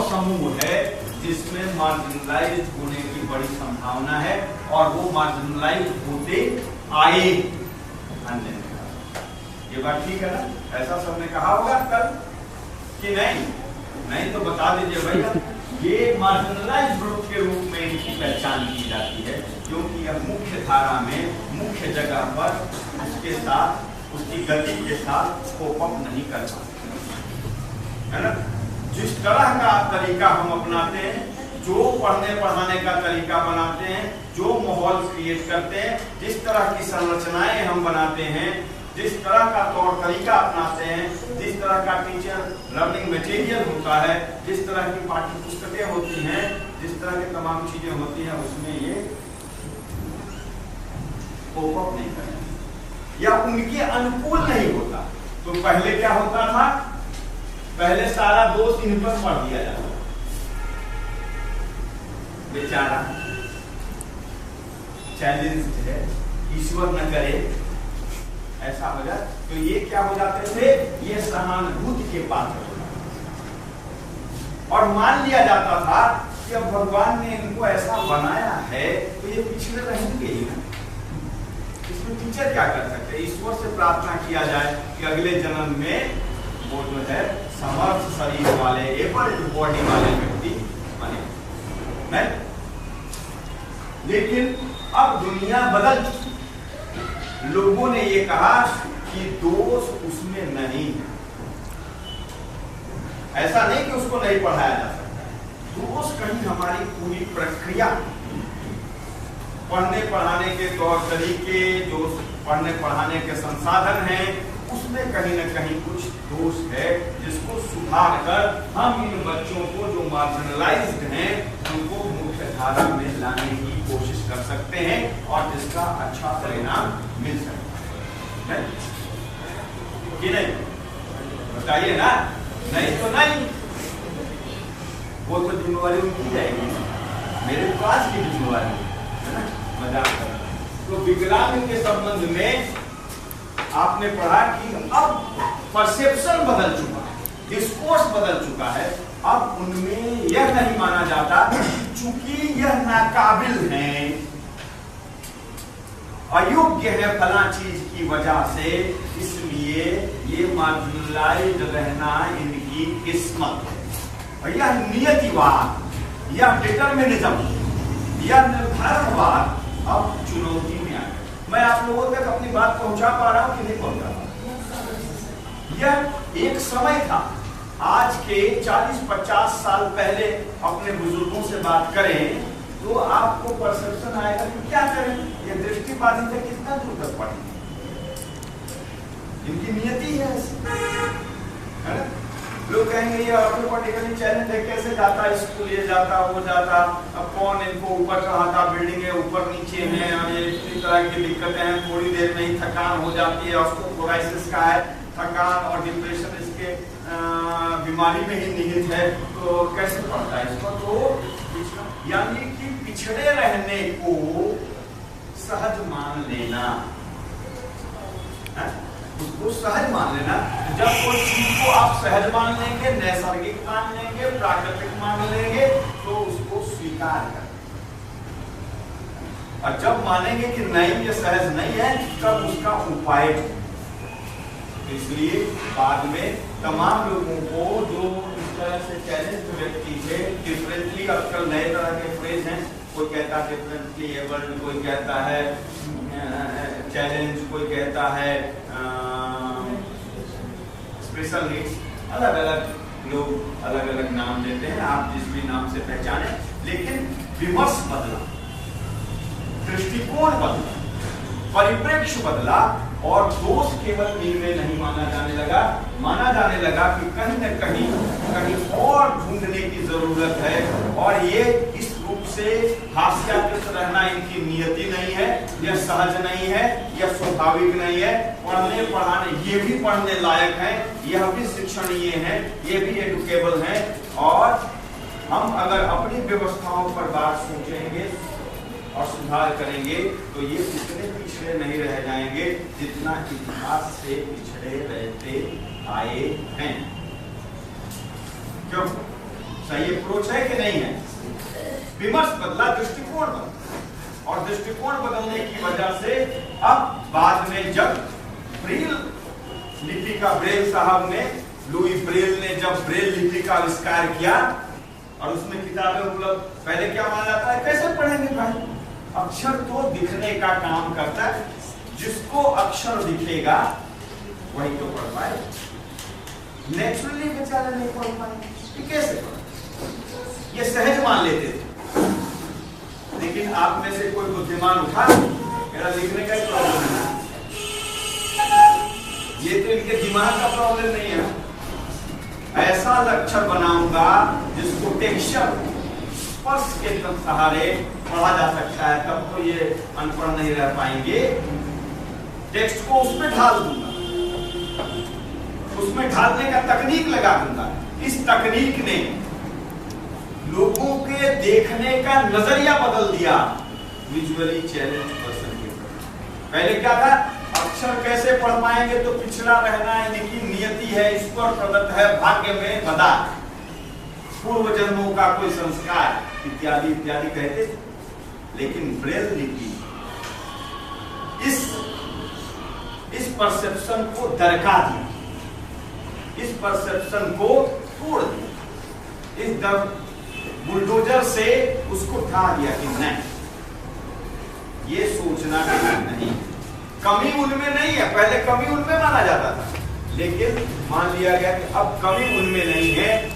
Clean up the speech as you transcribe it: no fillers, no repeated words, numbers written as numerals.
समूह है जिसमें मार्जिनलाइज होने की बड़ी संभावना है और वो मार्जिनलाइज होते आए। ये बात ठीक है ना? ऐसा सबने कहा होगा कल कि नहीं? नहीं तो बता दीजिए भैया। ये मार्जिनलाइज ग्रुप के रूप में इनकी पहचान की जाती है क्योंकि यह मुख्य धारा में मुख्य जगह पर उसके साथ उसकी गति के साथ कोप अप नहीं कर पाते, है ना? जिस तरह का तरीका हम अपनाते हैं, जो पढ़ने पढ़ाने का तरीका बनाते हैं, जो माहौल क्रिएट करते हैं, जिस तरह की संरचनाएं हम बनाते हैं, जिस तरह का तौर तरीका अपनाते हैं, जिस तरह का टीचर लर्निंग मटेरियल होता है, जिस तरह की पाठ्य पुस्तकें होती हैं, जिस तरह की तमाम चीजें होती हैं, उसमें ये कोप अप नहीं करते या उनके अनुकूल नहीं होता। तो पहले क्या होता था? पहले सारा दोष इन पर पढ़ दिया जाता, बेचारा चैलेंज है, ईश्वर न करे ऐसा हो जाए। तो ये क्या हो जाते थे? ये सहानुभूति के पात्र हो जाते और मान लिया जाता था कि अब भगवान ने इनको ऐसा बनाया है तो ये पिछड़े रहेंगे ही ना। इसमें टीचर क्या कर सकते? ईश्वर से प्रार्थना किया जाए कि अगले जन्म में वो जो है समर्थ शरीर वाले एबल बॉडी वाले व्यक्ति बने, नहीं? लेकिन अब दुनिया बदल चुकी। लोगों ने ये कहा कि दोष उसमें नहीं है। ऐसा नहीं कि उसको नहीं पढ़ाया जा सकता, दोष कहीं हमारी पूरी प्रक्रिया, पढ़ने पढ़ाने के तौर तरीके, जो पढ़ने पढ़ाने के संसाधन हैं, उसमें कहीं न कहीं कुछ दोष है जिसको सुधार कर हम इन बच्चों को जो मार्जिनलाइज्ड हैं उनको मुख्य धारा में लाने की कोशिश कर सकते हैं और जिसका अच्छा परिणाम मिल सकता है कि नहीं? बताइए ना। नहीं तो नहीं, वो तो जिम्मेवारी उनकी जाएगी, मेरे पास की जिम्मेवारी है ना। मजाक कर। तो विकलांग के संबंध में आपने पढ़ा कि अब परसेप्शन बदल चुका है, डिस्कोर्स बदल चुका है। अब उनमें यह नहीं माना जाता चूंकि यह नाकाबिल हैं, अयोग्य है फला चीज की वजह से, इसलिए ये मार्जिनलाइज्ड रहना इनकी किस्मत है। यह नियतिवाद, यह डिटरमिनिज्म, यह निर्धारणवाद अब चुनौती में आ गया। मैं आप लोगों तक अपनी बात पहुंचा पा रहा हूं कि नहीं पहुंचा पा रहा? यह एक समय था, आज के 40-50 साल पहले अपने बुजुर्गों से बात करें तो आपको परसेप्शन आएगा कि क्या करें, ये दृष्टिबाधित है, कितना दूर तक पढ़ेंगे, इनकी नियति है ना। लोग कहेंगे ये ऑटोमेटिकली चैलेंज है, कैसे जाता स्कूल, ये जाता वो जाता, अब कौन इनको ऊपर चढ़ाता, बिल्डिंगें ऊपर नीचे हैं और ये इतनी तरह की दिक्कतें हैं, थोड़ी देर में ही थकान हो जाती है, ऑस्टियोपोरोसिस का है, थकान और डिप्रेशन इसके बीमारी में ही निहित है, तो कैसे पड़ता है इसको? तो यानी कि पिछड़े रहने को सहज मान लेना, उसको सहज मान लेना। जब कोई चीज को आप सहज मान लेंगे, नैसर्गिक मान लेंगे, प्राकृतिक मान लेंगे, तो उसको स्वीकार कर। और जब मानेंगे कि नहीं ये सहज नहीं है, तब उसका उपाय। इसलिए बाद में तमाम लोगों को जो इस तरह से चैलेंज व्यक्ति थे, डिफरेंटली, आजकल नए तरह के फ्रेज हैं, कोई कहता है डिफरेंटली एबल्ड, कोई कहता है चैलेंज, कोई कहता है स्पेशल नीड्स, अलग अलग लोग अलग अलग नाम देते हैं, आप जिस भी नाम से पहचाने। लेकिन विमर्श बदला, दृष्टिकोण बदला, परिप्रेक्ष्य बदला और दोष केवल इनमें नहीं माना जाने लगा, माना जाने लगा कि कहीं न कहीं और ढूंढने की जरूरत है और ये इस रूप से हास्यास्पद रहना इनकी नियति नहीं है, यह सहज नहीं है, यह स्वाभाविक नहीं है। पढ़ने पढ़ाने ये भी पढ़ने लायक है, यह भी शिक्षणीय है, ये भी एडुकेबल है। और हम अगर अपनी व्यवस्थाओं पर बात सोचेंगे और सुधार करेंगे तो ये इतने पिछड़े नहीं रह जाएंगे जितना इतिहास से पिछड़े रहते आए हैं। क्यों? सही अप्रोच है कि नहीं है? विमर्श बदला, दृष्टिकोण बदला, और दृष्टिकोण बदलने की वजह से अब बाद में जब ब्रेल लिपि का, ब्रेल साहब ने, लुई ब्रेल ने जब ब्रेल लिपि का आविष्कार किया और उसमें किताबें उपलब्ध, पहले क्या माना जाता है, कैसे पढ़ेंगे भाई? अक्षर तो दिखने का काम करता है, जिसको अक्षर दिखेगा वही तो पढ़ पाए। नेचुरली बेचारे नहीं पढ़ पाए, कैसे पढ़े? ये सहज मान लेते थे। लेकिन आप में से कोई बुद्धिमान उठा, मेरा लिखने का प्रॉब्लम है, ये तो इनके दिमाग का प्रॉब्लम नहीं है। ऐसा अक्षर बनाऊंगा जिसको टेक्सचर, स्पर्श के सहारे पढ़ा जा सकता है, तब तो ये अनपढ़ नहीं रह पाएंगे। टेक्स्ट को उसमें ढाल दूंगा, उसमें ढालने का तकनीक लगा दूंगा। इस तकनीक ने लोगों के देखने का नजरिया बदल दिया। विजुअली चैलेंज पर्सन के पहले क्या था, अक्षर कैसे पढ़ पाएंगे, तो पिछड़ा रहना इनकी नियति है, ईश्वर प्रदत्त है, भाग्य में बदा, पूर्व जन्मों का कोई संस्कार इत्यादि इत्यादि कहते थे। लेकिन ब्रेल लिपि इस परसेप्शन को दरका दिया, इस परसेप्शन को तोड़ दिया, इस बुलडोजर से उसको ढा दिया कि नहीं, ये सोचना नहीं, कमी उनमें नहीं है। पहले कमी उनमें माना जाता था, लेकिन मान लिया गया कि अब कमी उनमें नहीं है।